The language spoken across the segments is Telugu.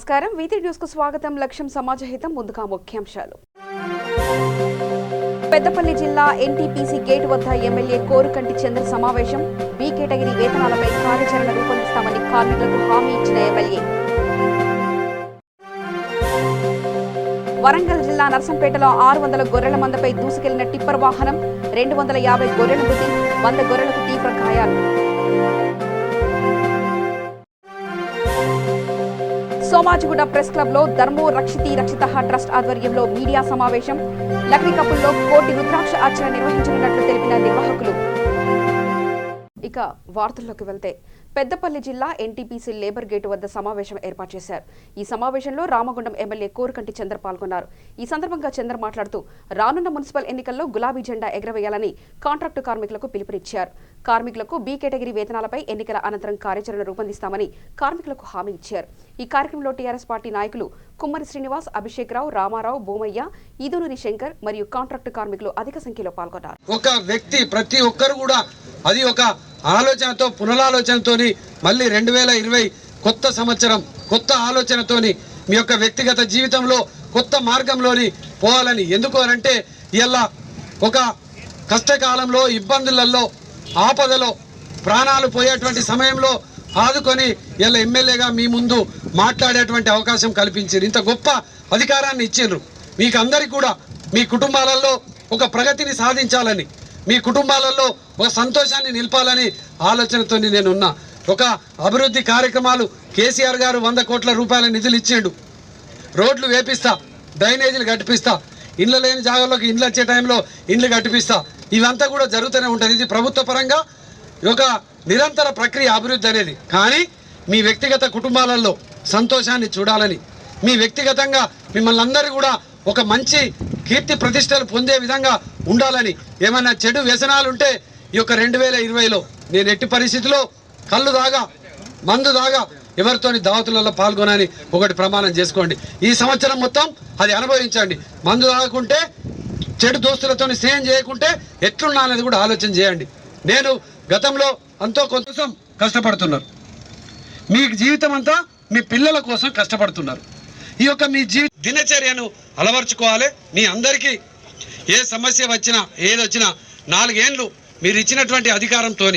నమస్కారం వీతి న్యూస్ కు స్వాగతం. లక్ష్యం సమాజహితం. ముందుగా ముఖ్యాంశాలు. పెద్దపల్లి జిల్లా ఎన్టీపీసీ గేట్ వద్ద ఎమ్మెల్యే కోరుకంటి చంద్ర సమావేశం. బి కేటగిరీ వేతనాలపై కార్యాచరణ రూపొందిస్తామని కార్మికులకు హామీ ఇచ్చిన ఎమ్మెల్యే. వరంగల్ జిల్లా నర్సంపేటలో 600 గొర్రెల మందపై దూసుకెళ్లిన టిప్పర్ వాహనం. 250 గొర్రెలు మృతి, 100 గొర్రెలకు తీవ్ర గాయాలు. సోమాజిగూడ ప్రెస్ క్లబ్ లో ధర్మో రక్షితి రక్షిత ట్రస్ట్ ఆధ్వర్యంలో మీడియా సమావేశం. లక్డీ కపుల్లో కోటి రుద్రాక్ష అర్చన నిర్వహించనున్నట్లు తెలిపిన నిర్వాహకులు. ఇక వార్తల్లోకి వెళ్తే, పెద్దపల్లి జిల్లా ఎన్టీపీసీ లేబర్ గేటు వద్ద సమావేశం ఏర్పాటు చేశారు. ఈ సమావేశంలో రామగుండం ఎమ్మెల్యే కోరుకంటి చంద్ర పాల్గొన్నారు. ఈ సందర్భంగా చంద్ర మాట్లాడుతూ రానున్న మున్సిపల్ ఎన్నికల్లో గులాబీ జెండా ఎగరవేయాలని కాంట్రాక్టు కార్మికులకు పిలుపునిచ్చారు. కార్మికులకు బి కేటగిరీ వేతనాలపై ఎన్నికల అనంతరం కార్యాచరణ రూపొందిస్తామని కార్మికులకు హామీ ఇచ్చారు. ఈ కార్యక్రమంలో టీఆర్ఎస్ పార్టీ నాయకులు కుమ్మరి శ్రీనివాస్, అభిషేక్ రావు, రామారావు, భూమయ్య, ఈదునూరి శంకర్ మరియు కాంట్రాక్టు కార్మికులు అధిక సంఖ్యలో పాల్గొన్నారు. ఒక వ్యక్తి ప్రతి ఒక్కరు కూడా అది ఒక ఆలోచనతో, పునరాలోచనతోని మళ్ళీ 2020 కొత్త సంవత్సరం కొత్త ఆలోచనతోని మీ యొక్క వ్యక్తిగత జీవితంలో కొత్త మార్గంలోని పోవాలని. ఎందుకు అనంటే ఇలా ఒక కష్టకాలంలో, ఇబ్బందులలో, ఆపదలో ప్రాణాలు పోయేటువంటి సమయంలో ఆదుకొని ఇలా ఎమ్మెల్యేగా మీ ముందు మాట్లాడేటువంటి అవకాశం కల్పించారు. ఇంత గొప్ప అధికారాన్ని ఇచ్చిండ్రు. మీకు అందరికీ కూడా మీ కుటుంబాలలో ఒక ప్రగతిని సాధించాలని, మీ కుటుంబాలలో ఒక సంతోషాన్ని నిలపాలని ఆలోచనతో నేనున్నా. ఒక అభివృద్ధి కార్యక్రమాలు కేసీఆర్ గారు 100 కోట్ల రూపాయల నిధులు ఇచ్చిండు. రోడ్లు వేపిస్తా, డ్రైనేజీలు కట్టిపిస్తా, ఇండ్లు లేని జాగాల్లోకి ఇండ్లు వచ్చే టైంలో ఇండ్లు కట్టిపిస్తా. ఇవంతా కూడా జరుగుతూనే ఉంటుంది. ఇది ప్రభుత్వ పరంగా ఒక నిరంతర ప్రక్రియ అభివృద్ధి అనేది. కానీ మీ వ్యక్తిగత కుటుంబాలలో సంతోషాన్ని చూడాలని, మీ వ్యక్తిగతంగా మిమ్మల్ని అందరూ కూడా ఒక మంచి కీర్తి ప్రతిష్టలు పొందే విధంగా ఉండాలని, ఏమైనా చెడు వ్యసనాలు ఉంటే ఈ యొక్క 2020లో నేను ఎట్టి పరిస్థితిలో కళ్ళు దాగా, మందు దాగా ఎవరితోని దావతులలో పాల్గొనని ఒకటి ప్రమాణం చేసుకోండి. ఈ సంవత్సరం మొత్తం అది అనుభవించండి. మందు తాగకుంటే, చెడు దోస్తులతో స్నేహం చేయకుంటే ఎట్లున్నా అనేది కూడా ఆలోచన చేయండి. నేను గతంలో అంతో కోసం కష్టపడుతున్నారు. మీ జీవితం అంతా మీ పిల్లల కోసం కష్టపడుతున్నారు. ఈ యొక్క మీ దినచర్యను అలవర్చుకోవాలి. మీ అందరికీ ఏ సమస్య వచ్చినా, ఏదొచ్చినా 4 ఏళ్ళు మీరు ఇచ్చినటువంటి అధికారంతో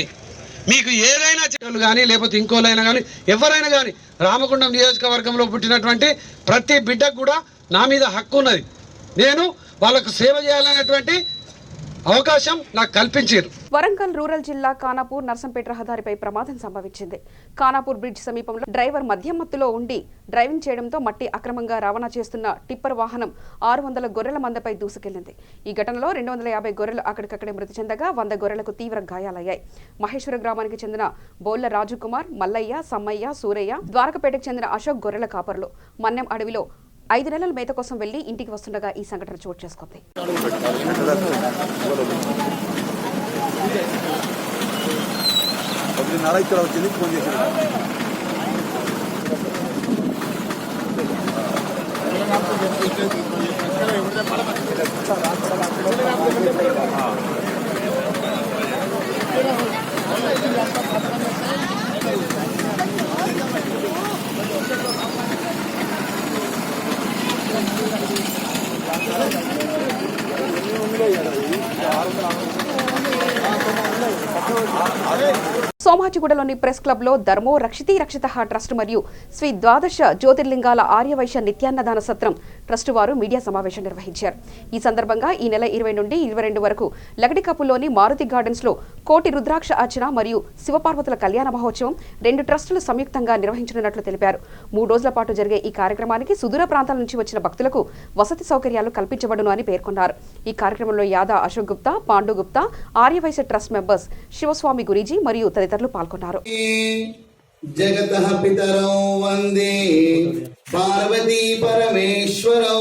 మీకు ఏదైనా చెడు కానీ, లేకపోతే ఇంకోలైనా కానీ, ఎవరైనా కానీ, రామగుండం నియోజకవర్గంలో పుట్టినటువంటి ప్రతి బిడ్డకు కూడా నా మీద హక్కు ఉన్నది. నేను వాళ్ళకు సేవ చేయాలనేటువంటి అవకాశం నాకు కల్పించారు. వరంగల్ రూరల్ జిల్లా ఖానాపూర్ నర్సంపేట రహదారిపై ప్రమాదం సంభవించింది. ఖానాపూర్ బ్రిడ్జ్ సమీపంలో డ్రైవర్ మద్యం మత్తులో ఉండి డ్రైవింగ్ చేయడంతో మట్టి అక్రమంగా రవాణా చేస్తున్న టిప్పర్ వాహనం 600 గొర్రెల మందపై దూసుకెళ్లింది. ఈ ఘటనలో 250 గొర్రెలు అక్కడికక్కడే మృతి చెందగా 100 గొర్రెలకు తీవ్ర గాయాలయ్యాయి. మహేశ్వర గ్రామానికి చెందిన బోళ్ల రాజుకుమార్, మల్లయ్య, సమ్మయ్య, సూరయ్య, ద్వారకపేటకు చెందిన అశోక్ గొర్రెల కాపరులు. మన్నెం అడవిలో 5 నెలల మేత కోసం వెళ్లి ఇంటికి వస్తుండగా ఈ సంఘటన చోటు చేసుకుంది. సోమాజిగూడలోని ప్రెస్ క్లబ్ లో ధర్మో రక్షితి రక్షిత ట్రస్ట్ మరియు శ్రీ ద్వాదశ జ్యోతిర్లింగాల ఆర్యవైశ్య నిత్యాన్నదాన సత్రం ట్రస్ట్ వారు మీడియా సమావేశం నిర్వహించారు. ఈ సందర్భంగా ఈ నెల 20 నుండి 22 వరకు లగడికప్పులోని మారుతి గార్డెన్స్ లో కోటి రుద్రాక్ష అర్చన మరియు శివపార్వతుల కళ్యాణ మహోత్సవం 2 ట్రస్టులు సంయుక్తంగా నిర్వహించనున్నట్లు తెలిపారు. 3 రోజుల పాటు జరిగే ఈ కార్యక్రమానికి సుదూర ప్రాంతాల నుంచి వచ్చిన భక్తులకు వసతి సౌకర్యాలు కల్పించబడును అని పేర్కొన్నారు. ఈ కార్యక్రమంలో యాదా అశోక్ గుప్తా, పాండు గుప్తా, ఆర్యవైశ్య ట్రస్ట్ మెంబర్స్ శివస్వామి గురీజీ మరియు తదితరులు పాల్గొన్నారు. జగతః పితరౌ వందే పార్వతీ పరమేశ్వరౌ.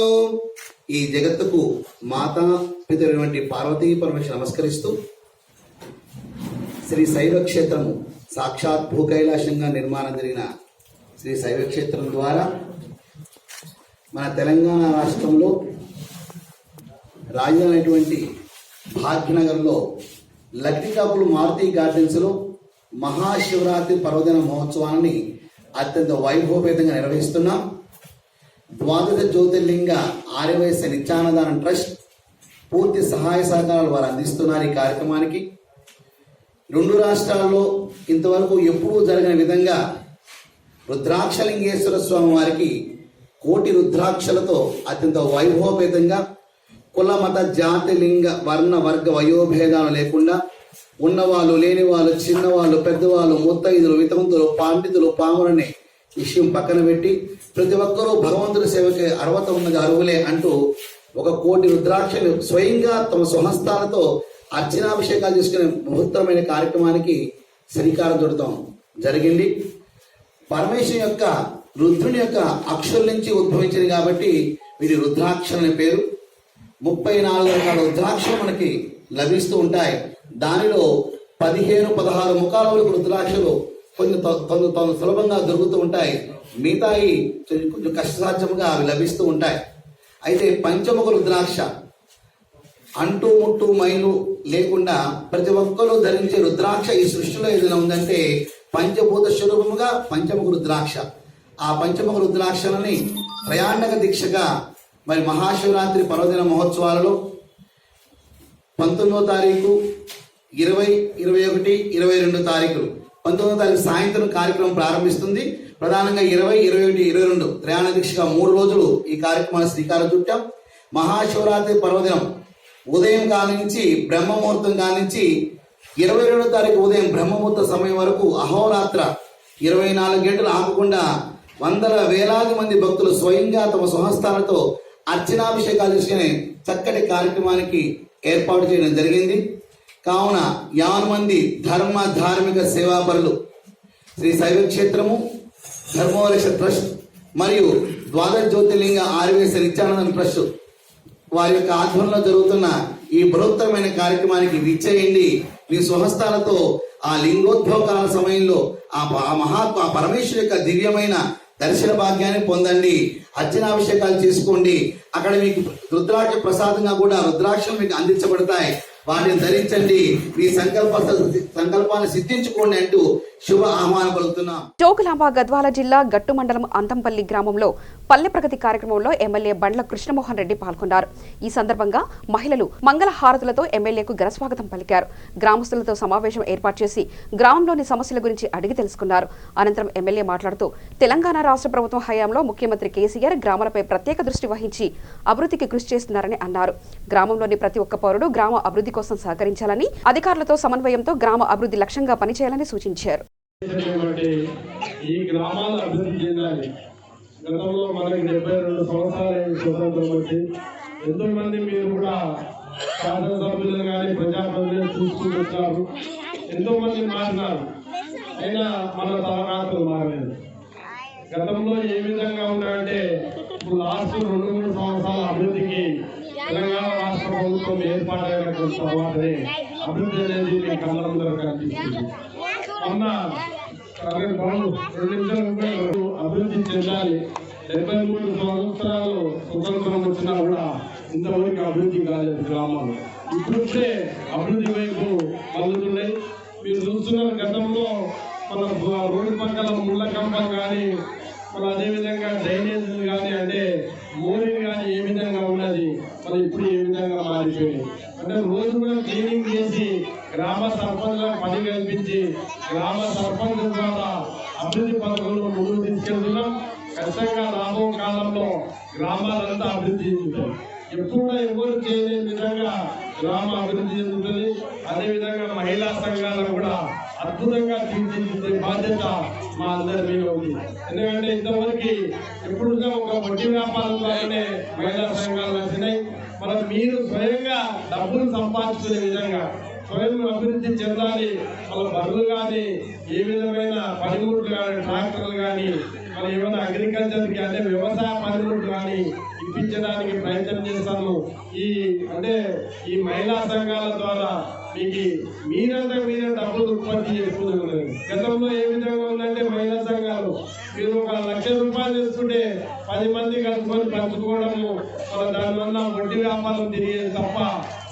ఈ జగత్తుకు మాతా పితరైనటువంటి పార్వతీ పరమేశ్వర నమస్కరిస్తూ శ్రీ శైవ క్షేత్రము సాక్షాత్ భూ కైలాసంగా నిర్మాణం జరిగిన శ్రీ శైవ క్షేత్రం ద్వారా మన తెలంగాణ రాష్ట్రంలో రాజధాని భాగ్యనగర్లో లక్డికాపులు మారుతి గార్డెన్స్లో మహాశివరాత్రి పర్వదిన మహోత్సవాన్ని అత్యంత వైభవపేతంగా నిర్వహిస్తున్నాం. ద్వాదశ జ్యోతిర్లింగ ఆర్యవైశ్య నిత్యాన్నదాన ట్రస్ట్ పూర్తి సహాయ సహకారాలు వారు అందిస్తున్నారు ఈ కార్యక్రమానికి. 2 రాష్ట్రాల్లో ఇంతవరకు ఎప్పుడూ జరగని విధంగా రుద్రాక్షలింగేశ్వర స్వామి వారికి కోటి రుద్రాక్షలతో అత్యంత వైభవపేతంగా కుల మత జాతి లింగ వర్ణ వర్గ వయోభేదాలు లేకుండా ఉన్నవాళ్ళు లేని వాళ్ళు చిన్నవాళ్ళు పెద్దవాళ్ళు ముత్తైదులు వితంతులు పండితులు పాములనే విషయం పక్కన పెట్టి ప్రతి ఒక్కరూ భగవంతుడి సేవకి అర్హత ఉన్నది అర్హులే అంటూ 1 కోటి రుద్రాక్షలు స్వయంగా తమ స్వహస్తాలతో అర్చనాభిషేకాలు చేసుకునే మహత్తరమైన కార్యక్రమానికి శ్రీకారం చుడతాం జరిగింది. పరమేశ్వరుని యొక్క రుద్రుని యొక్క అక్షుల నుంచి ఉద్భవించింది కాబట్టి వీటి రుద్రాక్షలని పేరు. 34 రకాల రుద్రాక్షలు మనకి లభిస్తూ ఉంటాయి. దానిలో 15-16 ముఖాల వరకు రుద్రాక్షలు కొంచెం సులభంగా దొరుకుతూ ఉంటాయి. మిగతాయి కొంచెం కష్టసాధ్యంగా అవి లభిస్తూ ఉంటాయి. అయితే పంచముఖ రుద్రాక్ష అంటూ ముట్టు మైలు లేకుండా ప్రతి ఒక్కరూ ధరించే రుద్రాక్ష ఈ సృష్టిలో ఏదైనా ఉందంటే పంచభూత స్వరూపముగా పంచముఖ రుద్రాక్ష. ఆ పంచముఖ రుద్రాక్షలని ప్రయాణక దీక్షగా మరి మహాశివరాత్రి పర్వదిన మహోత్సవాలలో 19వ తారీఖు 20, 21, 22 తారీఖులు 19వ తారీఖు సాయంత్రం కార్యక్రమం ప్రారంభిస్తుంది. ప్రధానంగా 20, 21, 22 ప్రయాణ దీక్షగా 3 రోజులు ఈ కార్యక్రమాన్ని శ్రీకారం చుట్టాం. మహాశివరాత్రి పర్వదినం ఉదయం కానించి బ్రహ్మముహూర్తం కానించి 22వ తారీఖు ఉదయం బ్రహ్మముహూర్త సమయం వరకు అహోరాత్ర 24 గంటలు ఆగకుండా వందల వేలాది మంది భక్తులు స్వయంగా తమ స్వహస్తాలతో అర్చనాభిషేకాలు చేసుకునే చక్కటి కార్యక్రమానికి ఏర్పాటు చేయడం జరిగింది. కావున 50 మంది ధర్మ ధార్మిక సేవాపరులు శ్రీ శైవ క్షేత్రము ధర్మవరక్ష ట్రస్ట్ మరియు ద్వాదశ జ్యోతిర్లింగ ఆర్యవైశ్య నిత్యానంద ట్రస్ట్ వారి యొక్క ఆధ్వర్యంలో జరుగుతున్న ఈ బృహత్తరమైన కార్యక్రమానికి విచ్చేయండి. మీ స్వహస్తాలతో ఆ లింగోద్భవ కాల సమయంలో ఆ పరమేశ్వరు యొక్క దివ్యమైన దర్శన భాగ్యాన్ని పొందండి. అర్చనాభిషేకాలు చేసుకోండి. అక్కడ మీకు రుద్రాక్ష ప్రసాదంగా కూడా రుద్రాక్షలు మీకు అందించబడతాయి. వాటిని ధరించండి. మీ సంకల్పాన్ని సిద్ధించుకోండి అంటూ శుభ ఆహ్వానం పలుకుతున్నాం. జోగులాంబ గద్వాల జిల్లా గట్టు మండలం అంతంపల్లి గ్రామంలో పల్లె ప్రగతి కార్యక్రమంలో ఎమ్మెల్యే బండ్ల కృష్ణమోహన్ రెడ్డి పాల్గొన్నారు. ఈ సందర్భంగా మహిళలు మంగళ హారతులతో ఎమ్మెల్యేకు ఘనస్వాగతం పలికారు. గ్రామస్తులతో సమావేశం ఏర్పాటు చేసి గ్రామంలోని సమస్యల గురించి అడిగి తెలుసుకున్నారు. అనంతరం ఎమ్మెల్యే మాట్లాడుతూ తెలంగాణ రాష్ట్ర ప్రభుత్వం హయాంలో ముఖ్యమంత్రి కేసీఆర్ గ్రామాలపై ప్రత్యేక దృష్టి వహించి అభివృద్ధికి కృషి చేస్తున్నారని అన్నారు. గ్రామంలోని ప్రతి ఒక్క పౌరుడు గ్రామ అభివృద్ధి కోసం సహకరించాలని, అధికారులతో సమన్వయంతో గ్రామ అభివృద్ధి లక్ష్యంగా పనిచేయాలని సూచించారు. ఈ గ్రామాలు అభివృద్ధి చెందాలి. గతంలో మనకి 72 సంవత్సరాలు స్వతంత్రం వచ్చి ఎంతో మంది మీరు కూడా శాసనసభ్యులు కానీ ప్రజాప్రతినిధులు చూసుకుంటూ వచ్చారు. ఎంతో మంది మారినారు. అయినా మన తలరాతలు మారలేదు. గతంలో ఏ విధంగా ఉన్నాయంటే ఇప్పుడు లాస్ట్ 2-3 సంవత్సరాల అభివృద్ధికి తెలంగాణ రాష్ట్ర ప్రభుత్వం ఏర్పాటైన తర్వాతనే అభివృద్ధి అనేది మీ కళ్ళందరూ కనిపిస్తుంది. మొన్న అభివృద్ధి చెందాలి. 73 సంవత్సరాలు స్వతంత్రం వచ్చినా కూడా ఇంతవరకు అభివృద్ధి కాలేదు గ్రామాలు. ఇప్పుడే అభివృద్ధి వైపు మళ్ళుతున్నాయి. మీరు చూస్తున్నారు గతంలో మన రోడ్డు పక్కల ముళ్ళ కంపం కానీ మన అదేవిధంగా డ్రైనేజీలు కానీ అంటే మోరీలు కానీ ఏ విధంగా ఉన్నది మరి ఇప్పుడు ఏ విధంగా మారిపోయింది అంటే రోజు కూడా క్లీనింగ్ చేసి గ్రామ సర్పంచ్లకు పని కల్పించి గ్రామ సర్పంచ్ ద్వారా అభివృద్ధి పథకంలో ముందుకు తీసుకెళ్తున్నాం. ఖచ్చితంగా రాబో కాలంలో గ్రామాలంతా అభివృద్ధి చెందుతాయి. ఎప్పుడు ఎవరు చేయలేని విధంగా గ్రామ అభివృద్ధి చెందుతుంది. అదేవిధంగా మహిళా సంఘాలను కూడా అద్భుతంగా తీర్చిదిద్దే బాధ్యత మా అందరి మీద ఉంది. ఎందుకంటే ఇంతవరకు ఎప్పుడుగా ఒక వడ్డీ వ్యాపారం ద్వారానే మహిళా సంఘాలు వచ్చినాయి. మనం మీరు స్వయంగా డబ్బులు సంపాదించుకునే విధంగా స్వయం అభివృద్ధి చెందాలి. వాళ్ళ బరువులు కానీ ఏ విధమైన పనిముట్లు కానీ ట్రాక్టర్లు కానీ మరి ఏమైనా అగ్రికల్చర్కి అంటే వ్యవసాయ పనిముట్లు కానీ ఇప్పించడానికి ప్రయత్నం చేస్తాను. ఈ మహిళా సంఘాల ద్వారా మీకు మీరంతా మీరే డబ్బులు ఉత్పత్తి చేసుకుంటున్నారు. గతంలో ఏ విధంగా ఉందంటే మహిళా సంఘాలు మీరు 1 లక్ష రూపాయలు తీసుకుంటే 10 మంది కలుసుకొని పంచుకోవడము మన దానివల్ల వడ్డీ వ్యాపారం తిరిగేది తప్ప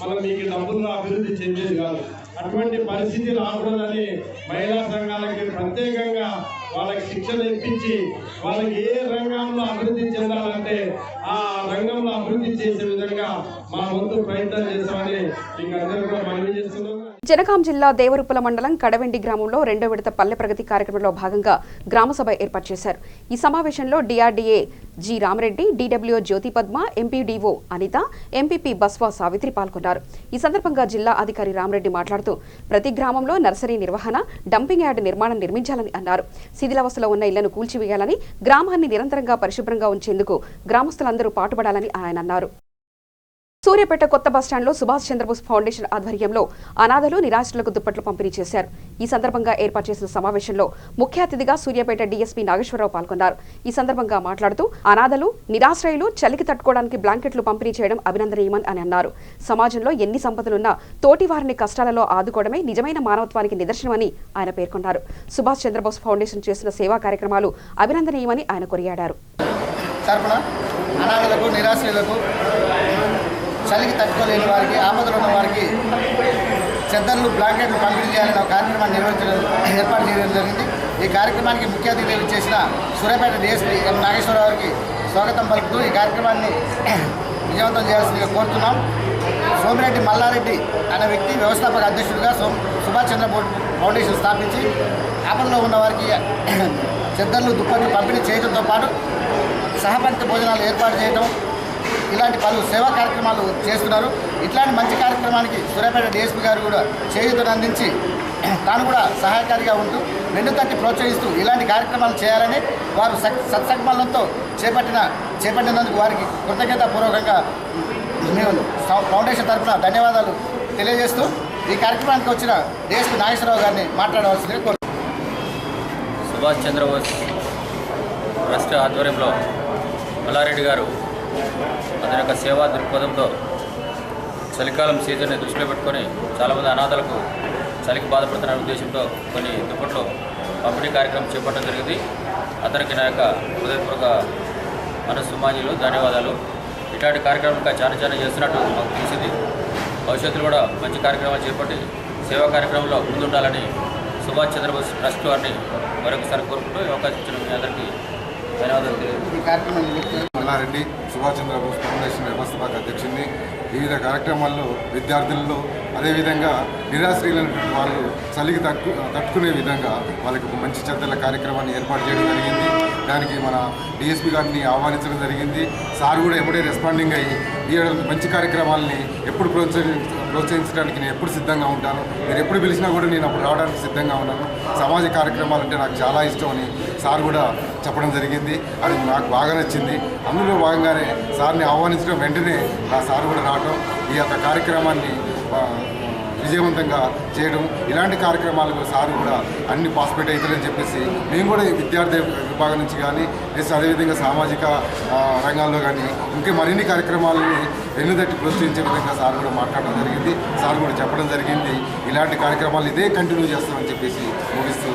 మనం మీకు డబ్బులు అభివృద్ధి చెందేది కాదు. అటువంటి పరిస్థితి రాకూడదని మహిళా సంఘాలకి ప్రత్యేకంగా వాళ్ళకి శిక్షణ ఇప్పించి వాళ్ళకి ఏ రంగంలో అభివృద్ధి చెందాలంటే ఆ రంగంలో అభివృద్ధి చేసే విధంగా మా వంతు ప్రయత్నం చేస్తామని మీకు అందరూ కూడా మనవి చేస్తున్నాం. జనగాం జిల్లా దేవరుప్పల మండలం కడవెండి గ్రామంలో 2వ విడత పల్లె ప్రగతి కార్యక్రమంలో భాగంగా గ్రామసభ ఏర్పాటు చేశారు. ఈ సమావేశంలో డిఆర్డీఏ జి రామరెడ్డి, డిడబ్ల్యూ జ్యోతి పద్మ, ఎంపీడీఓ అనిత, ఎంపీపీ బస్వా సావిత్రి పాల్గొన్నారు. ఈ సందర్భంగా జిల్లా అధికారి రామరెడ్డి మాట్లాడుతూ ప్రతి గ్రామంలో నర్సరీ నిర్వహణ, డంపింగ్ యార్డ్ నిర్మాణం నిర్మించాలని అన్నారు. శిథిలావస్థలో ఉన్న ఇళ్లను కూల్చివేయాలని, గ్రామాన్ని నిరంతరంగా పరిశుభ్రంగా ఉంచేందుకు గ్రామస్తులందరూ పాటుపడాలని ఆయన అన్నారు. సూర్యాపేట కొత్త బస్టాండ్లో సుభాష్ చంద్రబోస్ ఫౌండేషన్ ఆధ్వర్యంలో అనాథలు, నిరాశ్రులకు దుప్పట్లు పంపిణీ చేశారు. ఈ సందర్భంగా ఏర్పాటు చేసిన సమావేశంలో ముఖ్య అతిథిగా సూర్యాపేట డీఎస్పీ నాగేశ్వరరావు పాల్గొన్నారు. ఈ సందర్భంగా మాట్లాడుతూ అనాథలు, నిరాశ్రయులు చలికి తట్టుకోవడానికి బ్లాంకెట్లు పంపిణీ చేయడం అభినందనీయమని అని అన్నారు. సమాజంలో ఎన్ని సంపదలున్నా తోటి వారిని కష్టాలలో ఆదుకోవడమే నిజమైన మానవత్వానికి నిదర్శనమని ఆయన పేర్కొన్నారు. సుభాష్ చంద్రబోస్ ఫౌండేషన్ చేసిన సేవా కార్యక్రమాలు అభినందనీయమని ఆయన కొనియాడారు. అనాథలకు, నిరాశ్రయులకు, చలికి తట్టుకోలేని వారికి, ఆపదలు ఉన్న వారికి చెద్దర్లు, బ్లాంకెట్లు పంపిణీ చేయాలని ఒక కార్యక్రమాన్ని ఏర్పాటు చేయడం జరిగింది. ఈ కార్యక్రమానికి ముఖ్య అతిథులు చేసిన సూర్యాపేట డీఎస్పీ ఎం నాగేశ్వరరావు గారికి స్వాగతం పలుకుతూ ఈ కార్యక్రమాన్ని విజయవంతం చేయాల్సిందిగా కోరుతున్నాం. సోమిరెడ్డి మల్లారెడ్డి అనే వ్యక్తి వ్యవస్థాపక అధ్యక్షుడిగా సుభాష్ చంద్రబోస్ ఫౌండేషన్ స్థాపించి ఆపదలో ఉన్న వారికి చెద్దర్లు, దుప్పట్లు పంపిణీ చేయడంతో పాటు సహపంక్తి భోజనాలు ఏర్పాటు చేయడం, ఇలాంటి పలు సేవా కార్యక్రమాలు చేస్తున్నారు. ఇట్లాంటి మంచి కార్యక్రమానికి సూర్యాపేట డీఎస్పీ గారు కూడా చేయూతను అందించి తాను కూడా సహాయకారిగా ఉంటూ వెన్నుతట్టి ప్రోత్సహిస్తూ ఇలాంటి కార్యక్రమాలు చేయాలని వారు సత్సంకల్పంతో చేపట్టినందుకు వారికి కృతజ్ఞతాపూర్వకంగా మేము ఫౌండేషన్ తరఫున ధన్యవాదాలు తెలియజేస్తూ ఈ కార్యక్రమానికి వచ్చిన డీఎస్పీ నాగేశ్వరరావు గారిని మాట్లాడవలసిందిగా కోరుతున్నాను. సుభాష్ చంద్రబోస్ ట్రస్ట్ ఆధ్వర్యంలో మల్లారెడ్డి గారు అతని యొక్క సేవా దృక్పథంతో చలికాలం సీజన్ని దృష్టిలో పెట్టుకొని చాలామంది అనాథలకు చలికి బాధపడుతున్న ఉద్దేశంతో కొన్ని దుప్పట్లు పంపిణీ కార్యక్రమం చేపట్టడం జరిగింది. అతనికి నా యొక్క హృదయపూర్వక మనస్సుమాజీలు ధన్యవాదాలు. ఇట్లాంటి కార్యక్రమం ఇంకా చాలా చేస్తున్నట్టు మాకు తెలిసింది. భవిష్యత్తులో కూడా మంచి కార్యక్రమాలు చేపట్టి సేవా కార్యక్రమంలో ముందుండాలని సుభాష్ చంద్రబోస్ ట్రస్ట్ వారిని మరొకసారి కోరుకుంటూ అవకాశం ఇచ్చిన మీ అందరికీ ధన్యవాదాలు తెలియజేస్తున్నాను. మల్లారెడ్డి, సుభాష్ చంద్రబోస్ ఫౌండేషన్ వ్యవస్థాపక అధ్యక్షుడిని. వివిధ కార్యక్రమాల్లో విద్యార్థుల్లో అదేవిధంగా నిరాశ్రయులైనటువంటి వాళ్ళు చలికి తట్టుకునే విధంగా వాళ్ళకి ఒక మంచి చెద్దల కార్యక్రమాన్ని ఏర్పాటు చేయడం జరిగింది. దానికి మన డిఎస్పీ గారిని ఆహ్వానించడం జరిగింది. సార్ కూడా ఎప్పుడే రెస్పాండింగ్ అయ్యి ఈ మంచి కార్యక్రమాలని ఎప్పుడు ప్రోత్సహించడానికి నేను ఎప్పుడు సిద్ధంగా ఉంటాను, మీరు ఎప్పుడు పిలిచినా కూడా నేను అప్పుడు రావడానికి సిద్ధంగా ఉన్నాను. సమాజ కార్యక్రమాలు అంటే నాకు చాలా ఇష్టం అని సార్ కూడా చెప్పడం జరిగింది. అది నాకు బాగా నచ్చింది. అందులో భాగంగానే సార్ని ఆహ్వానించడం వెంటనే ఆ సార్ కూడా రావడం, ఈ యొక్క కార్యక్రమాన్ని విజయవంతంగా చేయడం, ఇలాంటి కార్యక్రమాలు సార్ కూడా అన్ని పార్టిసిపేట్ అవుతారని చెప్పేసి మేము కూడా విద్యార్థి విభాగం నుంచి కానీ నెక్స్ట్ అదేవిధంగా సామాజిక రంగాల్లో కానీ ఇంకా మరిన్ని కార్యక్రమాలని వెన్నుదట్టి ప్రోత్సహించే విధంగా సార్ కూడా మాట్లాడడం జరిగింది. సార్ కూడా చెప్పడం జరిగింది ఇలాంటి కార్యక్రమాలు ఇదే కంటిన్యూ చేస్తామని చెప్పేసి ముగిస్తూ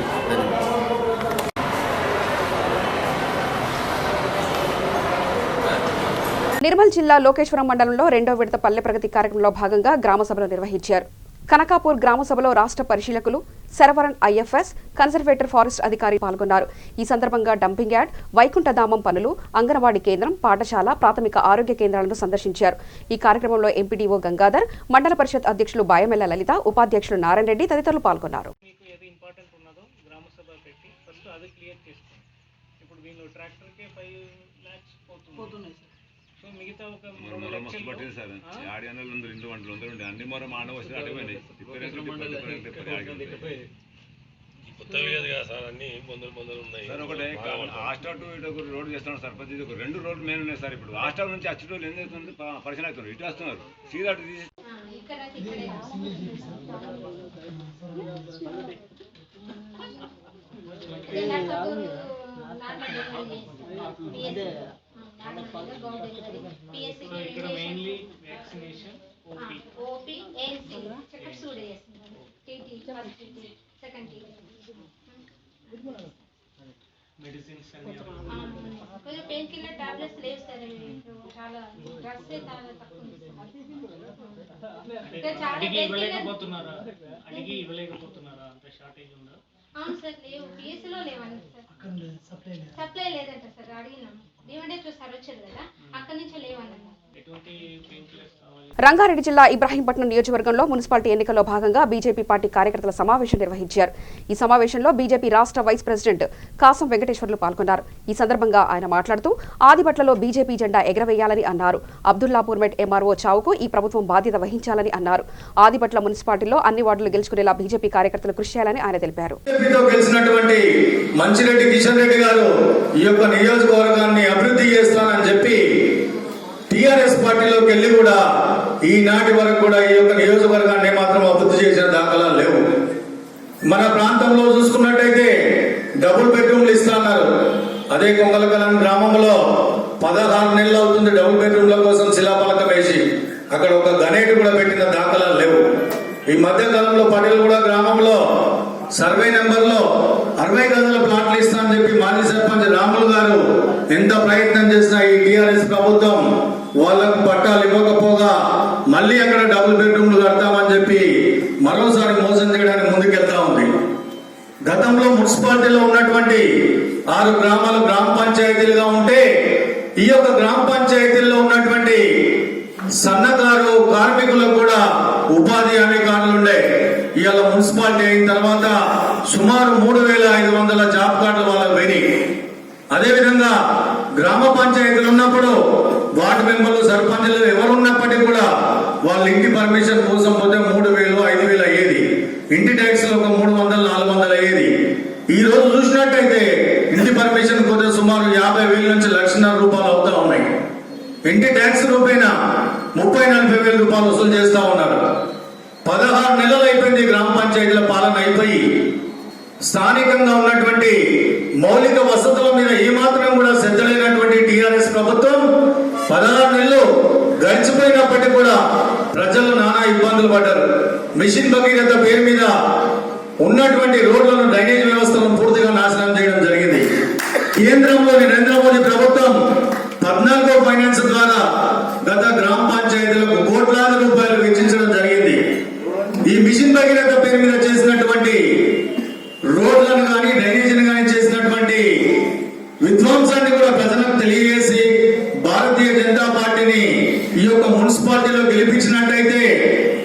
నిర్మల్ జిల్లా లోకేశ్వరం మండలంలో 2వ విడత పల్లె ప్రగతి కార్యక్రమంలో భాగంగా గ్రామ సభలు నిర్వహించారు. కనకాపూర్ గ్రామ సభలో రాష్ట్ర పరిశీలకులు శరవరన్ ఐఎఫ్ఎస్ కన్సర్వేటర్ ఫారెస్ట్ అధికారి పాల్గొన్నారు. ఈ సందర్భంగా డంపింగ్ యార్డ్, వైకుంఠధామం పనులు, అంగన్వాడీ కేంద్రం, పాఠశాల, ప్రాథమిక ఆరోగ్య కేంద్రాలను సందర్శించారు. ఈ కార్యక్రమంలో ఎంపీడీఓ గంగాధర్, మండల పరిషత్ అధ్యక్షులు బాయమెల్ల లలిత, ఉపాధ్యక్షులు నారాయణ రెడ్డి తదితరులు పాల్గొన్నారు. మిగతా ఒక పట్టింది సార్ ఆడి అన్నలు 2 వంటలు ఉండే అన్ని మొర మానవ వస్తే అటుపోయినాయి. సార్ ఒకటే హాస్టల్ టు ఇటు రోడ్డు చేస్తున్నాడు సార్. ప్రతి ఒక 2 రోడ్లు మెయిన్ ఉన్నాయి సార్. ఇప్పుడు హాస్టల్ నుంచి అచ్చుటోళ్ళు ఏం చేస్తుంది పరిచయం అవుతున్నారు, ఇటు వస్తున్నారు సీదా అటు తీసి ఇక్కడ mainly vaccination OP ANC checkups కూడా చేస్తున్నారు. TT first TT second TT medicines అన్ని కొంచెం పెయిన్ కిల్లర్ టాబ్లెట్స్ లేవు సార్. చాలా డ్రగ్స్ చాలా తక్కువ అడిగి ఇవ్వలేకపోతున్నారా? అంత షార్టేజ్ ఉందా? అవును సార్, లేవు. పిఎస్సీలో లేవండి సార్, సప్లై లేదంట సార్. అడిగినాము ఏమంటే సార్ వచ్చారు కదా, అక్కడి నుంచి లేవన్న. రంగారెడ్డి జిల్లా ఇబ్రాహీంపట్నం నియోజకవర్గంలో మున్సిపాలిటీ ఎన్నికల్లో భాగంగా బీజేపీ పార్టీ కార్యకర్తల సమావేశం నిర్వహించారు. ఈ సమావేశంలో బీజేపీ రాష్ట్ర వైస్ ప్రెసిడెంట్ కాసం వెంకటేశ్వర్లు పాల్గొన్నారు. ఈ సందర్భంగా ఆయన మాట్లాడుతూ ఆదిబట్లలో బీజేపీ జెండా ఎగరవేయాలని అన్నారు. అబ్దుల్లాపూర్ మెట్ ఎంఆర్ఓ చావుకు ఈ ప్రభుత్వం బాధ్యత వహించాలని అన్నారు. ఆదిబట్ల మున్సిపాలిటీలో అన్ని వార్డులు గెలుచుకునేలా బీజేపీ కార్యకర్తలు కృషి చేయాలని ఆయన తెలిపారు. మంచిరెడ్డి కిషన్ రెడ్డి గారు ఈ యొక్క నియోజకవర్గాన్ని అభివృద్ధి చేస్తానని చెప్పి టీఆర్ఎస్ పార్టీలోకి వెళ్ళి కూడా ఈనాటి వరకు కూడా ఈ యొక్క నియోజకవర్గాన్ని మాత్రం అభివృద్ధి చేసిన దాఖలాలు లేవు. మన ప్రాంతంలో చూసుకున్నట్టయితే డబుల్ బెడ్రూమ్లు ఇస్తున్నారు. అదే కొంగలకలం గ్రామంలో 16 నెలలు అవుతుంది డబుల్ బెడ్రూమ్ల కోసం శిలాఫలకం వేసి అక్కడ ఒక గనేట్ కూడా పెట్టిన దాఖలాలు లేవు. ఈ మధ్య కాలంలో పటేల్ కూడా గ్రామంలో సర్వే నెంబర్లో 60 గదుల ప్లాట్లు ఇస్తానని చెప్పి మాజీ సర్పంచ్ రాములు గారు ఎంత ప్రయత్నం చేసినా ఈ టీఆర్ఎస్ ప్రభుత్వం వాళ్ళకు పట్టాలు ఇవ్వకపోగా మళ్ళీ అక్కడ డబుల్ బెడ్రూమ్లు కడతామని చెప్పి మరోసారి మోసం చేయడానికి ముందుకెళ్తా ఉంది. గతంలో మున్సిపాలిటీలో ఉన్నటువంటి 6 గ్రామాలు గ్రామ పంచాయతీలుగా ఉంటే ఈ యొక్క గ్రామ పంచాయతీల్లో ఉన్నటువంటి సన్నకారు కార్మికులకు కూడా ఉపాధి హామీ కార్డులు ఉండే. ఇవాళ మున్సిపాలిటీ అయిన తర్వాత సుమారు 3500 జాబ్ కార్డులు వాళ్ళకు పోయినాయి. అదేవిధంగా గ్రామ పంచాయతీలు ఉన్నప్పుడు వార్డు మెంబర్లు సర్పంచులు ఎవరు ఉన్నప్పటికీ కూడా వాళ్ళ ఇంటి పర్మిషన్ కోసం పోతే 3000 5000 అయ్యేది. ఇంటి ట్యాక్స్ లో ఒక 300 400 అయ్యేది. ఈ రోజు చూసినట్టయితే ఇంటి పర్మిషన్ పోతే సుమారు 50,000 నుంచి 1,50,000 రూపాయలు అవుతా ఉన్నాయి. ఇంటి ట్యాక్స్ రూపేణా 30-40 వేల రూపాయలు వసూలు చేస్తా ఉన్నారు. 16 నెలలు అయిపోయింది గ్రామ పంచాయతీల పాలన అయిపోయి. స్థానికంగా ఉన్నటువంటి మౌలిక వసతుల మీద ఏమాత్రం కూడా శ్రద్ధ లేనటువంటి టీఆర్ఎస్ ప్రభుత్వం 16 నెలలు గడిచిపోయినప్పటికీ కూడా ప్రజలు నానా ఇబ్బందులు పడ్డారు. మిషన్ భగీరథ పేరు మీద ఉన్నటువంటి రోడ్లను డ్రైనేజ్ వ్యవస్థలను పూర్తిగా నాశనం చేయడం జరిగింది. కేంద్రంలోని నరేంద్ర మోదీ ప్రభుత్వం 14వ ఫైనాన్స్ ద్వారా గత గ్రామ పంచాయతీలకు కోట్లాది రూపాయలు వెచ్చించడం జరిగింది. ఈ మిషన్ భగీరథ పేరు మీద చేసినటువంటి రోడ్లను కానీ డ్రైనేజీని కానీ చేసినటువంటి విధ్వంసాన్ని కూడా ప్రజలకు తెలియజేసి భారతీయ జనతా పార్టీని ఈ యొక్క మున్సిపాలిటీలో గెలిపించినట్టయితే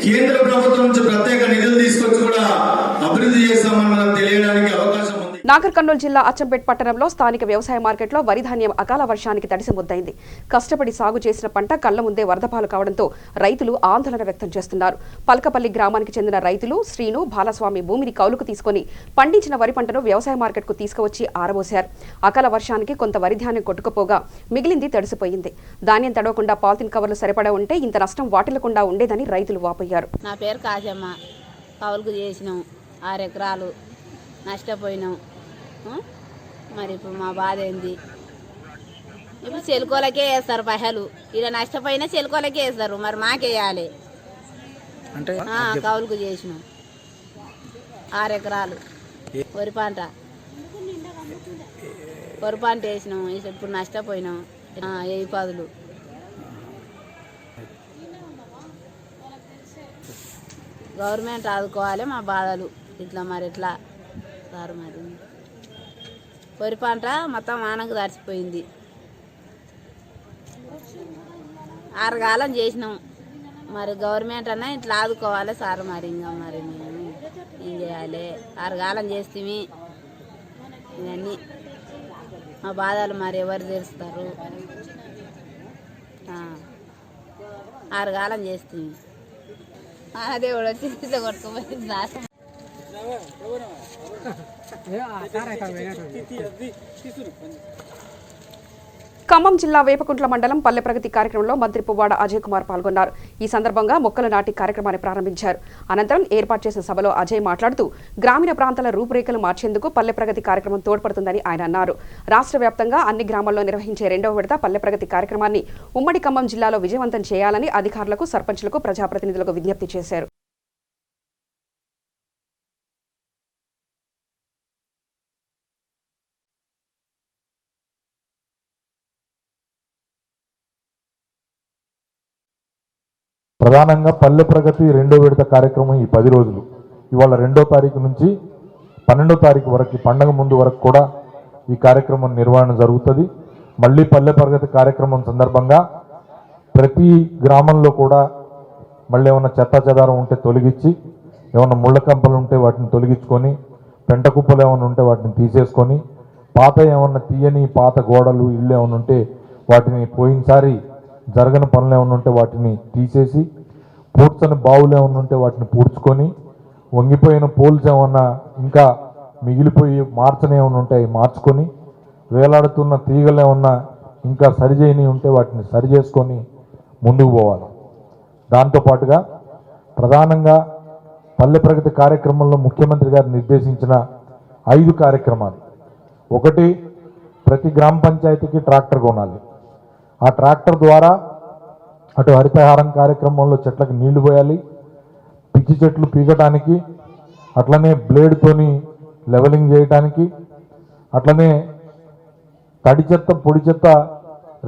కేంద్ర ప్రభుత్వం నుంచి ప్రత్యేక నిధులు తీసుకొచ్చి కూడా అభివృద్ధి చేస్తామని మనం తెలియడానికి అవకాశం ఉంది. నాగర్ కర్నూలు జిల్లా అచ్చంపేట్ పట్టణంలో స్థానిక వ్యవసాయ మార్కెట్లో వరి ధాన్యం అకాల వర్షానికి తడిసి ముద్దైంది. కష్టపడి సాగు చేసిన పంట కళ్ల ముందే వరదపాలు కావడంతో రైతులు ఆందోళన వ్యక్తం చేస్తున్నారు. పలకపల్లి గ్రామానికి చెందిన రైతులు శ్రీను బాలస్వామి భూమిని కౌలుకు తీసుకుని పండించిన వరి పంటను వ్యవసాయ మార్కెట్కు తీసుకువచ్చి ఆరబోశారు. అకాల వర్షానికి కొంత వరి ధాన్యం కొట్టుకుపోగా మిగిలింది తడిసిపోయింది. ధాన్యం తడవకుండా పాలిథిన్ కవర్లు సరిపడా ఉంటే ఇంత నష్టం వాటిల్లకుండా ఉండేదని రైతులు వాపోయారు. నా పేరు కాజమ్మ. కౌలుకు చేసినాం 6 ఎకరాలు నష్టపోయినాం. మరి ఇప్పుడు మా బాధ ఏంది? ఇప్పుడు చెలుకోలకే వేస్తారు పైసలు. ఇలా నష్టపోయినా చెలుకోలకే వేస్తారు. మరి మాకేయాలి అంటే కౌలుకు చేసినాం 6 ఎకరాలు వరి పంట వేసినాం. ఇప్పుడు నష్టపోయినాం 1000. గవర్నమెంట్ ఆదుకోవాలి మా బాధలు. ఇట్లా మరి ఎట్లా సారు? మరి వరి పంట మొత్తం వానకు తడిచిపోయింది. 6 కాలం చేసినాం. మరి గవర్నమెంట్ అన్నా ఇట్లా ఆదుకోవాలి సార్. మరి ఇంకా మరి మేము ఏం చేయాలి? 6 కాలం చేస్తే ఇవన్నీ మా బాధలు మరి ఎవరు తీరుస్తారు? 6 కాలం చేస్తే దేవుడు వచ్చి కొట్టుకుపోయింది. ఖమ్మం జిల్లా వేపకుంట్ల మండలం పల్లె ప్రగతి కార్యక్రమంలో మంత్రి పువ్వాడ అజయ్ కుమార్ పాల్గొన్నారు. ఈ సందర్భంగా మొక్కలు నాటి కార్యక్రమాన్ని ప్రారంభించారు. అనంతరం ఏర్పాటు చేసిన సభలో అజయ్ మాట్లాడుతూ గ్రామీణ ప్రాంతాల రూపురేఖలు మార్చేందుకు పల్లె ప్రగతి కార్యక్రమం తోడ్పడుతుందని ఆయన అన్నారు. రాష్ట్ర వ్యాప్తంగా అన్ని గ్రామాల్లో నిర్వహించే 2వ విడత పల్లె ప్రగతి కార్యక్రమాన్ని ఉమ్మడి ఖమ్మం జిల్లాలో విజయవంతం చేయాలని అధికారులకు, సర్పంచులకు, ప్రజాప్రతినిధులకు విజ్ఞప్తి చేశారు. ప్రధానంగా పల్లె ప్రగతి 2వ విడత కార్యక్రమం ఈ 10 రోజులు. ఇవాళ 2వ తారీఖు నుంచి 12వ తారీఖు వరకు, పండగ ముందు వరకు కూడా ఈ కార్యక్రమం నిర్వహణ జరుగుతుంది. మళ్ళీ పల్లె ప్రగతి కార్యక్రమం సందర్భంగా ప్రతి గ్రామంలో కూడా మళ్ళీ ఏమైనా చెత్త చెదారం ఉంటే తొలగించి, ఏమైనా ముళ్ళ కంపలు ఉంటే వాటిని తొలగించుకొని, పెంట కుప్పలు ఏమైనా ఉంటే వాటిని తీసేసుకొని, పాత ఏమన్నా తీయని పాత గోడలు ఇళ్ళు ఏమైనా ఉంటే వాటిని పోయినసారి జరగని పనులు ఏమైనా ఉంటే వాటిని తీసేసి, పూడ్చని బావులు ఏమైనా ఉంటే వాటిని పూడ్చుకొని, వంగిపోయిన పోల్స్ ఏమన్నా ఇంకా మిగిలిపోయి మార్చని ఏమైనా ఉంటే అవి మార్చుకొని, వేలాడుతున్న తీగలు ఏమన్నా ఇంకా సరిచేయని ఉంటే వాటిని సరి చేసుకొని ముందుకు పోవాలి. దాంతోపాటుగా ప్రధానంగా పల్లె ప్రగతి కార్యక్రమంలో ముఖ్యమంత్రి గారు నిర్దేశించిన 5 కార్యక్రమాలు. ఒకటి, ప్రతి గ్రామ పంచాయతీకి ట్రాక్టర్ కొనాలి. ఆ ట్రాక్టర్ ద్వారా అటు హరితహారం కార్యక్రమంలో చెట్లకు నీళ్లు పోయాలి, పిచ్చి చెట్లు పీకటానికి, అట్లనే బ్లేడ్తోని లెవెలింగ్ చేయటానికి, అట్లనే తడి చెత్త పొడి చెత్త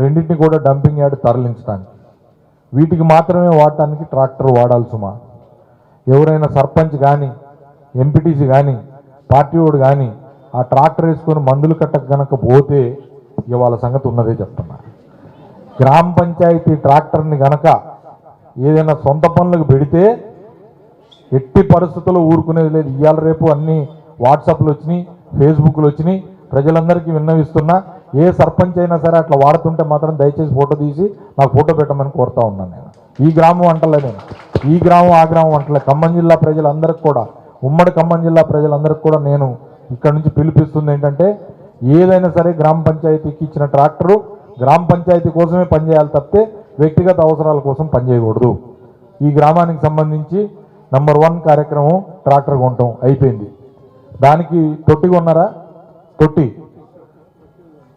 రెండింటిని కూడా డంపింగ్ యార్డ్ తరలించడానికి, వీటికి మాత్రమే వాడటానికి ట్రాక్టర్ వాడాలి సుమా. ఎవరైనా సర్పంచ్ కానీ ఎంపీటీసీ కానీ పార్టీ వాడు కానీ ఆ ట్రాక్టర్ వేసుకొని మందులు కట్టక కనుక పోతే ఇవాళ సంగతి ఉన్నదే చెప్తున్నా. గ్రామ పంచాయతీ ట్రాక్టర్ని గనక ఏదైనా సొంత పనులకు పెడితే ఎట్టి పరిస్థితుల్లో ఊరుకునేది లేదు. ఇవాళ రేపు అన్ని వాట్సాప్లు వచ్చినాయి, ఫేస్బుక్లు వచ్చినాయి. ప్రజలందరికీ విన్నవిస్తున్నా, ఏ సర్పంచ్ అయినా సరే అట్లా వాడుతుంటే మాత్రం దయచేసి ఫోటో తీసి నాకు ఫోటో పెట్టమని కోరుతా ఉన్నాను. నేను ఈ గ్రామం అంటలే, నేను ఈ గ్రామం ఆ గ్రామం అంటలే, ఖమ్మం జిల్లా ప్రజలందరికీ కూడా, ఉమ్మడి ఖమ్మం జిల్లా ప్రజలందరికీ కూడా నేను ఇక్కడ నుంచి పిలిపిస్తుంది ఏంటంటే, ఏదైనా సరే గ్రామ పంచాయతీకి ఇచ్చిన ట్రాక్టరు గ్రామ పంచాయతీ కోసమే పనిచేయాలి తప్పితే వ్యక్తిగత అవసరాల కోసం పనిచేయకూడదు. ఈ గ్రామానికి సంబంధించి నంబర్ 1 కార్యక్రమం ట్రాక్టర్ కొనటం అయిపోయింది. దానికి తొట్టి కొన్నారా? తొట్టి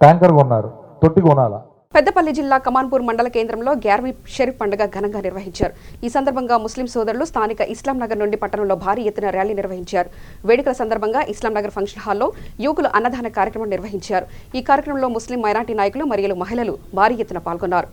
ట్యాంకర్ కొన్నారు, తొట్టి కొనాలా? పెద్దపల్లి జిల్లా కమాన్పూర్ మండల కేంద్రంలో గ్యార్వీ షరీఫ్ పండుగ ఘనంగా నిర్వహించారు. ఈ సందర్భంగా ముస్లిం సోదరులు స్థానిక ఇస్లాం నగర్ నుండి పట్టణంలో భారీ ఎత్తున ర్యాలీ నిర్వహించారు. వేడుకల సందర్భంగా ఇస్లాం నగర్ ఫంక్షన్ హాల్లో యువకులు అన్నదాన కార్యక్రమం నిర్వహించారు. ఈ కార్యక్రమంలో ముస్లిం మైనార్టీ నాయకులు మరియు మహిళలు భారీ ఎత్తున పాల్గొన్నారు.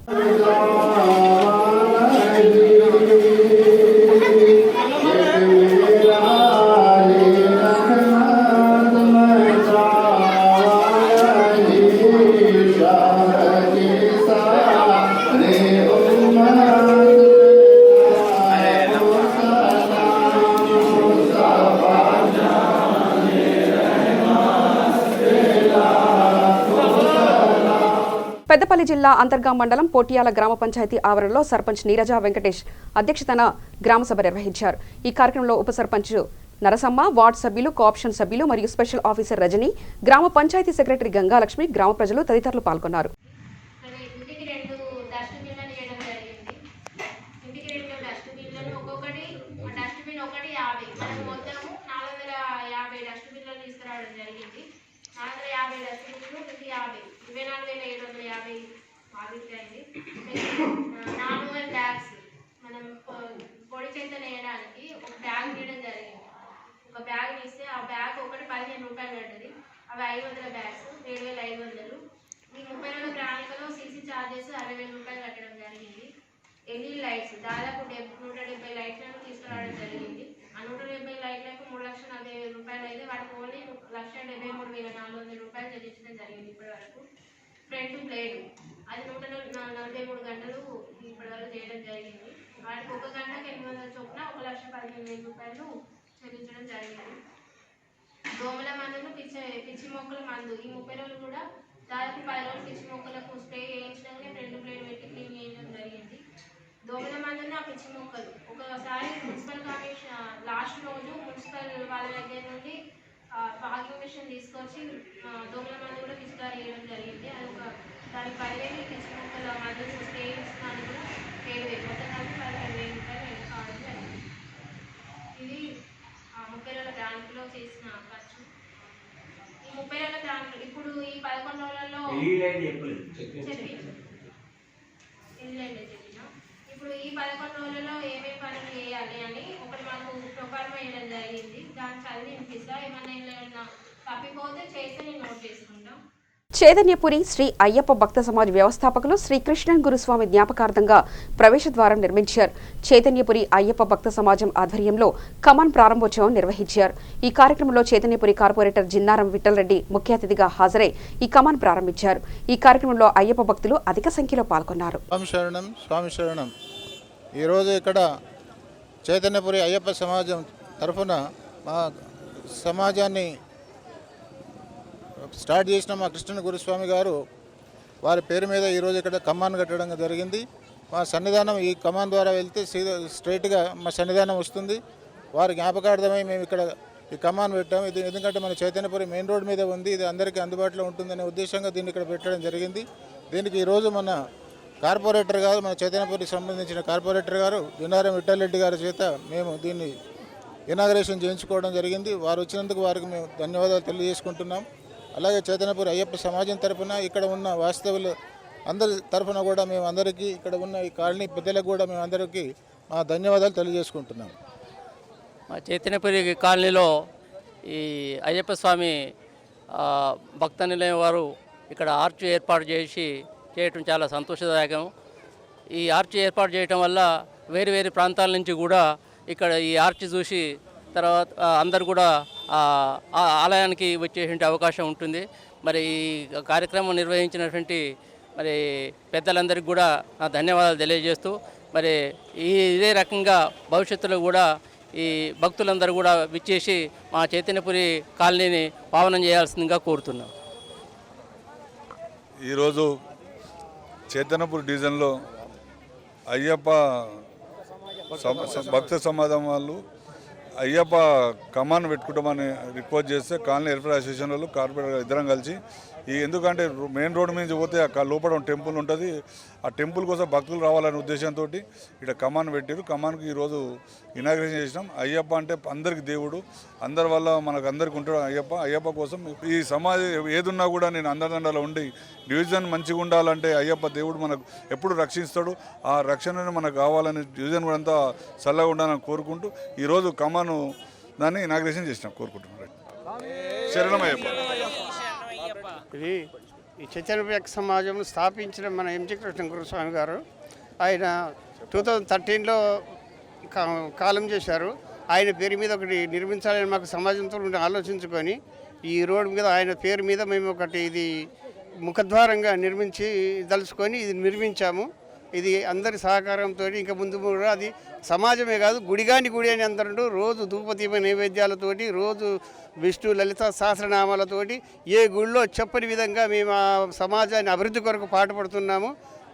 పెద్దపల్లి జిల్లా అంతర్గాం మండలం పోటియాల గ్రామ పంచాయతీ ఆవరణలో సర్పంచ్ నీరజ వెంకటేష్ అధ్యక్షతన గ్రామసభ నిర్వహించారు. ఈ కార్యక్రమంలో ఉప సర్పంచ్ నరసమ్మ, వార్డు సభ్యులు, కోఆప్షన్ సభ్యులు మరియు స్పెషల్ ఆఫీసర్ రజని, గ్రామ పంచాయతీ సెక్రటరీ గంగాలక్ష్మి, గ్రామ ప్రజలు తదితరులు పాల్గొన్నారు. పొడి చెత్త వేయడానికి ఒక బ్యాగ్ తీయడం జరిగింది. ఒక బ్యాగ్ తీస్తే ఆ బ్యాగ్ ఒకటి 15 రూపాయలు పడ్డది. అవి 500 బ్యాగ్స్ 7,500. ఈ 30 ప్రణాళికలో సీసీ ఛార్జెస్ 60,000 రూపాయలు కట్టడం జరిగింది. ఎల్ఈడి లైట్స్ దాదాపు 170 లైట్లను తీసుకురావడం జరిగింది. ఆ 170 లైట్లకు 3,40,000 రూపాయలు అయితే వాటికి ఓన్లీ 1,73,400 రూపాయలు చెల్లించడం జరిగింది ఇప్పటి వరకు. ఫ్రంట్ ప్లేట్ అది 143 గంటలు ఇప్పటి వరకు చేయడం జరిగింది. వాటికి ఒక గంటకు 800 చొప్పున 1,15,000 రూపాయలు చెల్లించడం జరిగింది. దోమల మందులు, పిచ్చి మొక్కల మందు ఈ 30 రోజులు కూడా దాదాపు 10 రోజులు పిచ్చి మొక్కలకు స్ప్రే చేయించడానికి ఫ్రంట్ ప్లేట్ పెట్టి క్లీన్ చేయడం జరిగింది. దోమల మందుని ఆ పిచ్చి మొక్కలు ఒకసారి మున్సిపల్ కమిషన్ లాస్ట్ రోజు మున్సిపల్ వాళ్ళ దగ్గర నుండి వాకింగ్ మిషన్ తీసుకొచ్చి దోమల మందు కూడా పిచికారీ చేయడం జరిగింది. అది ఒక దానికి 10,000 పిచ్చి మొక్కల మందు స్ప్రే చేయించడానికి కూడా 7,000 మొత్తం కలిసి 15,000 రూపాయలు కావడం జరిగింది. ఇది 30 రోజుల బ్యాంకులో చేసిన ఖర్చు. ఈ 30 రోజుల బ్యాంకులు ఇప్పుడు ఈ 11 రోజులలో ఇప్పుడు ఈ 11 రోజులలో ఏమేమి పనులు చేయాలి అని ఒకటి మాకు ప్రొఫైల్ వేయడం జరిగింది. దాన్ని చదివి వినిపిస్తా. ఏమన్నా తప్పిపోతే చేస్తే నేను నోట్ చేసుకుంటాం. చైతన్యపురి శ్రీ అయ్యప్ప భక్త సమాజ్ వ్యవస్థాపకులు శ్రీ కృష్ణన్ గురుస్వామి జ్ఞాపకార్థంగా ప్రవేశద్వారం నిర్మించారు. చైతన్యపురి అయ్యప్ప భక్త సమాజం ఆధ్వర్యంలో కమాన్ ప్రారంభోత్సవం నిర్వహించారు. ఈ కార్యక్రమంలో చైతన్యపురి కార్పొరేటర్ జిన్నారం విఠలరెడ్డి ముఖ్య అతిథిగా హాజరై ఈ కమాన్ ప్రారంభించారు. ఈ కార్యక్రమంలో అయ్యప్ప భక్తులు అధిక సంఖ్యలో పాల్గొన్నారు. స్వామి శరణం. ఈరోజు ఇక్కడ చైతన్యపురి అయ్యప్ప సమాజం తరఫున మా సమాజాన్ని స్టార్ట్ చేసిన మా కృష్ణ గురుస్వామి గారు వారి పేరు మీద ఈరోజు ఇక్కడ కమాన్ కట్టడం జరిగింది. మా సన్నిధానం ఈ కమాన్ ద్వారా వెళ్తే స్ట్రైట్గా మా సన్నిధానం వస్తుంది. వారి జ్ఞాపకార్థమై మేము ఇక్కడ ఈ కమాన్ పెట్టాం. ఇది ఎందుకంటే మన చైతన్యపురి మెయిన్ రోడ్ మీద ఉంది, ఇది అందరికీ అందుబాటులో ఉంటుందనే ఉద్దేశంగా దీన్ని ఇక్కడ పెట్టడం జరిగింది. దీనికి ఈరోజు మన కార్పొరేటర్ గారు, మన చైతన్యపురికి సంబంధించిన కార్పొరేటర్ గారు జిన్నారం విఠలరెడ్డి గారి చేత మేము దీన్ని ఇనాగరేషన్ చేయించుకోవడం జరిగింది. వారు వచ్చినందుకు వారికి మేము ధన్యవాదాలు తెలియజేసుకుంటున్నాం. అలాగే చైతన్యపురి అయ్యప్ప సమాజం తరఫున ఇక్కడ ఉన్న వాస్తవులు అందరి తరఫున కూడా మేము అందరికీ ఇక్కడ ఉన్న ఈ కాలనీ పెద్దలకు కూడా మేము అందరికీ మా ధన్యవాదాలు తెలియజేసుకుంటున్నాం. మా చైతన్యపురి కాలనీలో ఈ అయ్యప్ప స్వామి భక్త నిలయం వారు ఇక్కడ ఆర్చ్ ఏర్పాటు చేయటం చాలా సంతోషదాయకం. ఈ ఆర్చ్ ఏర్పాటు చేయటం వల్ల వేరు వేరు ప్రాంతాల నుంచి కూడా ఇక్కడ ఈ ఆర్చ్ చూసి తర్వాత అందరు కూడా ఆలయానికి వచ్చేటువంటి అవకాశం ఉంటుంది. మరి ఈ కార్యక్రమం నిర్వహించినటువంటి మరి పెద్దలందరికీ కూడా నా ధన్యవాదాలు తెలియజేస్తూ మరి ఇదే రకంగా భవిష్యత్తులో కూడా ఈ భక్తులందరూ కూడా విచ్చేసి మా చైతన్యపురి కాలనీని పావనం చేయాల్సిందిగా కోరుతున్నాం. ఈరోజు చైతన్యపురి డివిజన్లో అయ్యప్ప భక్త సమాజం వాళ్ళు అయ్యప్ప కమాన్ పెట్టుకుంటామని రిక్వెస్ట్ చేస్తే కాలనీ వెల్ఫేర్ అసోసియేషన్ వాళ్ళు కార్పొరేటర్ ఇద్దరం కలిసి ఎందుకంటే మెయిన్ రోడ్ మీద పోతే లోపల టెంపుల్ ఉంటుంది, ఆ టెంపుల్ కోసం భక్తులు రావాలనే ఉద్దేశంతో ఇక్కడ కమాన్ పెట్టారు. కమాన్కి ఈరోజు ఇనాగ్రేషన్ చేసినాం. అయ్యప్ప అంటే అందరికి దేవుడు, అందరి వల్ల మనకు అందరికి ఉంటాడు అయ్యప్ప కోసం ఈ సమాజం ఏదున్నా కూడా నేను అందరిదండలో ఉండి డివిజన్ మంచిగా ఉండాలంటే అయ్యప్ప దేవుడు మనకు ఎప్పుడు రక్షిస్తాడు. ఆ రక్షణను మనకు కావాలని డివిజన్ కూడా అంతా చల్లగా ఉండాలని కోరుకుంటూ ఈరోజు కమాను దాన్ని ఇనాగ్రేషన్ చేసినాం కోరుకుంటున్నాం. శరణం అయ్యప్ప. ఇది ఈ చైతన్య సమాజం స్థాపించిన మన ఎంజి కృష్ణ గురుస్వామి గారు ఆయన 2013లో కాలం చేశారు. ఆయన పేరు మీద ఒకటి నిర్మించాలని మాకు సమాజంతో ఆలోచించుకొని ఈ రోడ్డు మీద ఆయన పేరు మీద మేము ఒకటి ఇది ముఖద్వారంగా దలుచుకొని ఇది నిర్మించాము. ఇది అందరి సహకారంతో ఇంకా ముందు కూడా అది సమాజమే కాదు గుడిగాని గుడి అని అందరూ రోజు ధూపదీప నైవేద్యాలతోటి రోజు విష్ణు లలిత సహస్రనామాలతోటి ఏ గుడిలో చెప్పని విధంగా మేము ఆ సమాజాన్ని అభివృద్ధి కొరకు పాటుపడుతున్నాము.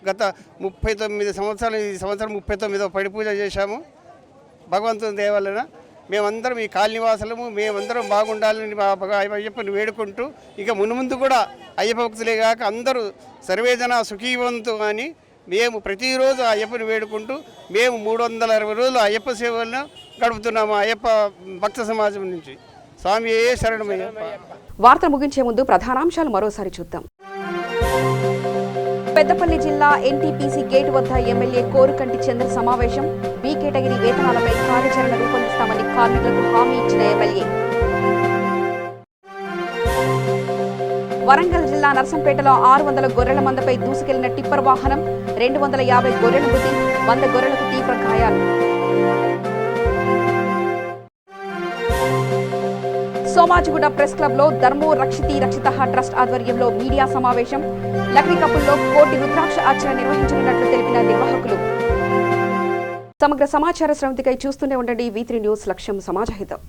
గత 39 సంవత్సరాలు ఈ సంవత్సరం 39వ పడి పూజ చేశాము. భగవంతుని దయ వలన మేమందరం ఈ కాలనివాసులము మేమందరం బాగుండాలని అయ్యప్పని వేడుకుంటూ ఇక మున్ముందు కూడా అయ్యప్ప భక్తులే కాక అందరూ సర్వేజన సుఖీవంతు అని మేము ప్రతిరోజు అయ్యప్పని వేడుకుంటూ మేము 360 రోజులు అయ్యప్ప సేవలను గడుపుతున్నాము అయ్యప్ప భక్త సమాజం నుంచి. స్వామి శరణమయ్యప్ప. వార్త ముగించే ముందు ప్రధానాంశాలు మరోసారి చూద్దాం. పెద్దపల్లి జిల్లా ఎన్టీపీసీ గేట్ వద్ద ఎమ్మెల్యే కోరుకంటి చంద్ర సమావేశం. బి కేటగిరీ వేతనాలపై కార్యాచరణ రూపొందిస్తామని కార్మికులకు హామీ ఇచ్చిన ఎమ్మెల్యే. వరంగల్ జిల్లా నర్సంపేటలో 600 గొర్రెల మందపై దూసుకెళ్లిన టిప్పర్ వాహనం. 250 గొర్రెలు మృతి, 100 గొర్రెలకు తీవ్ర గాయాలు. సోమాజిగూడ ప్రెస్ క్లబ్ లో ధర్మో రక్షితి రక్షిత ట్రస్ట్ ఆధ్వర్యంలో మీడియా సమావేశం. లక్నీకపుల్లో కోటి రుద్రాక్ష ఆర్చన నిర్వహించనున్నట్లు తెలిపిన నిర్వాహకులు. సమగ్ర సమాచార శ్రవంతికై చూస్తూనే ఉండండి V3 న్యూస్. లక్ష్యం సమాజహితం.